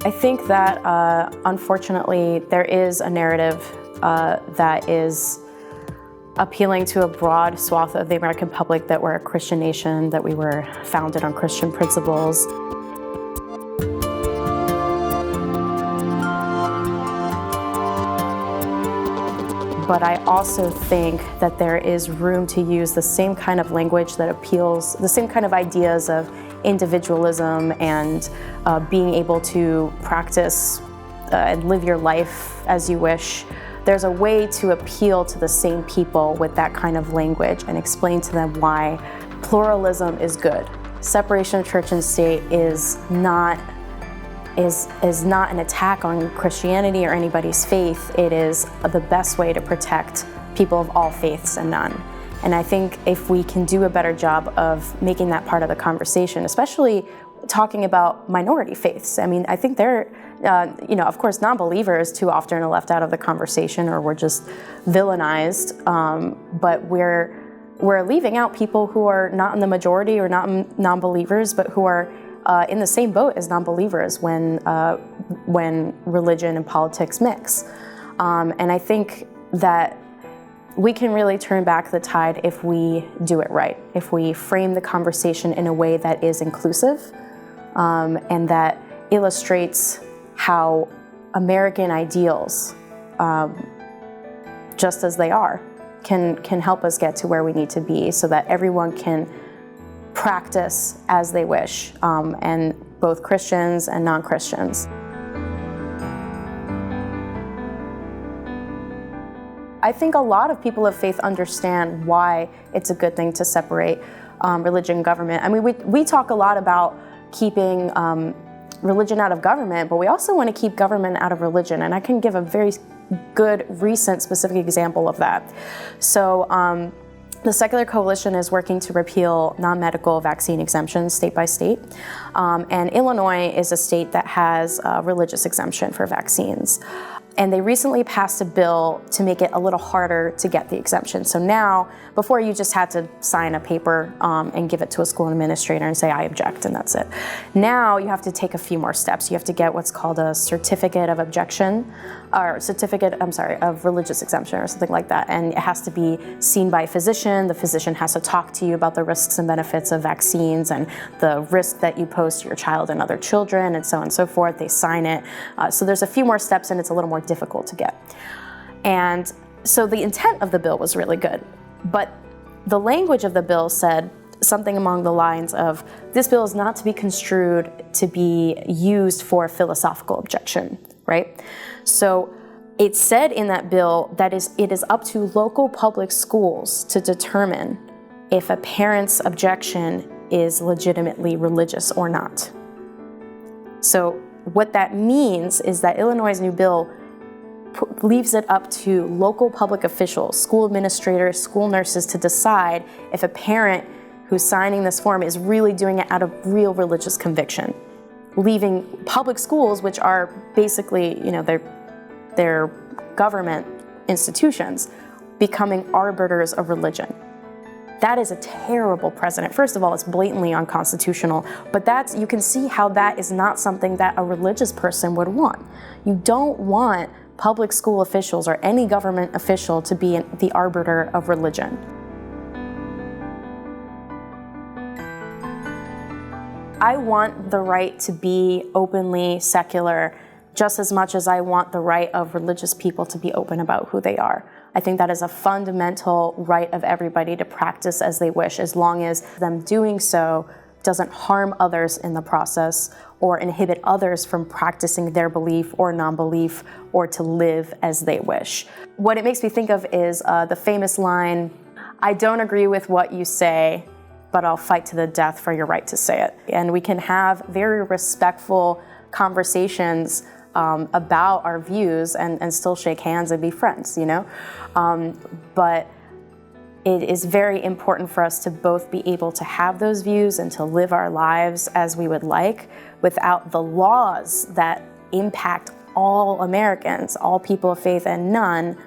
I think that, unfortunately, there is a narrative that is appealing to a broad swath of the American public that we're a Christian nation, that we were founded on Christian principles. But I also think that there is room to use the same kind of language that appeals, the same kind of ideas of individualism and being able to practice and live your life as you wish. There's a way to appeal to the same people with that kind of language and explain to them why pluralism is good. Separation of church and state is not an attack on Christianity or anybody's faith. It is the best way to protect people of all faiths and none. And I think if we can do a better job of making that part of the conversation, especially talking about minority faiths. I mean, I think they're, of course, non-believers too often are left out of the conversation, or we're just villainized. But we're leaving out people who are not in the majority or not non-believers, but who are in the same boat as non-believers when religion and politics mix. And I think that we can really turn back the tide if we do it right, if we frame the conversation in a way that is inclusive and that illustrates how American ideals, just as they are, can help us get to where we need to be so that everyone can practice as they wish, and both Christians and non-Christians. I think a lot of people of faith understand why it's a good thing to separate religion and government. I mean, we talk a lot about keeping religion out of government, but we also want to keep government out of religion. And I can give a very good, recent, specific example of that. So the Secular Coalition is working to repeal non-medical vaccine exemptions state by state. And Illinois is a state that has a religious exemption for vaccines. And they recently passed a bill to make it a little harder to get the exemption. So now, before you just had to sign a paper and give it to a school administrator and say, I object, and that's it. Now you have to take a few more steps. You have to get what's called a certificate of objection, or of religious exemption or something like that. And it has to be seen by a physician. The physician has to talk to you about the risks and benefits of vaccines and the risk that you pose to your child and other children, and so on and so forth. They sign it. So there's a few more steps, and it's a little more difficult to get. And so the intent of the bill was really good, but the language of the bill said something along the lines of, this bill is not to be construed to be used for a philosophical objection, right? So it said in that bill that it is up to local public schools to determine if a parent's objection is legitimately religious or not. So what that means is that Illinois' new bill leaves it up to local public officials, school administrators, school nurses to decide if a parent who's signing this form is really doing it out of real religious conviction, leaving public schools, which are basically, they're government institutions, becoming arbiters of religion. That is a terrible precedent. First of all, it's blatantly unconstitutional, but you can see how that is not something that a religious person would want. You don't want public school officials or any government official to be the arbiter of religion. I want the right to be openly secular just as much as I want the right of religious people to be open about who they are. I think that is a fundamental right of everybody to practice as they wish, as long as them doing so doesn't harm others in the process or inhibit others from practicing their belief or non-belief or to live as they wish. What it makes me think of is the famous line, I don't agree with what you say, but I'll fight to the death for your right to say it. And we can have very respectful conversations about our views and still shake hands and be friends, But it is very important for us to both be able to have those views and to live our lives as we would like without the laws that impact all Americans, all people of faith and none,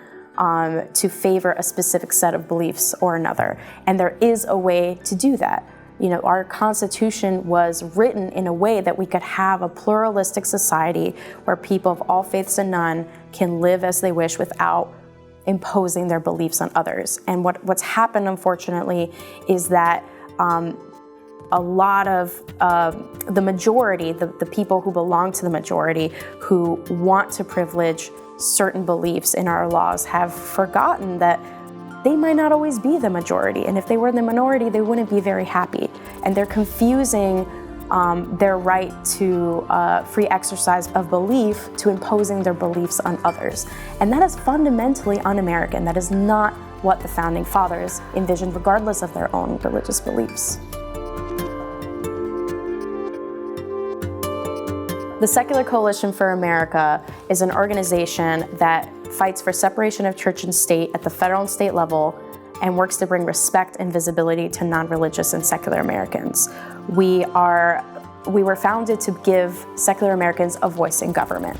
to favor a specific set of beliefs or another. And there is a way to do that. Our Constitution was written in a way that we could have a pluralistic society where people of all faiths and none can live as they wish without imposing their beliefs on others. And what's happened, unfortunately, is that a lot of the majority, the people who belong to the majority, who want to privilege certain beliefs in our laws, have forgotten that they might not always be the majority. And if they were the minority, they wouldn't be very happy. And they're confusing their right to free exercise of belief to imposing their beliefs on others. And that is fundamentally un-American. That is not what the Founding Fathers envisioned, regardless of their own religious beliefs. The Secular Coalition for America is an organization that fights for separation of church and state at the federal and state level and works to bring respect and visibility to non-religious and secular Americans. We were founded to give secular Americans a voice in government.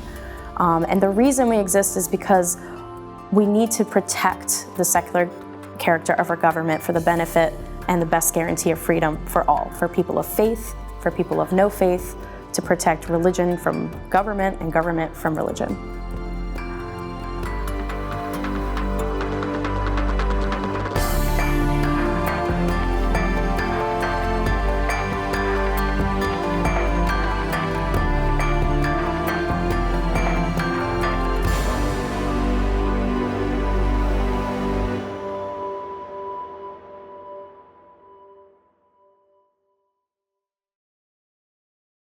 And the reason we exist is because we need to protect the secular character of our government for the benefit and the best guarantee of freedom for all, for people of faith, for people of no faith, to protect religion from government and government from religion.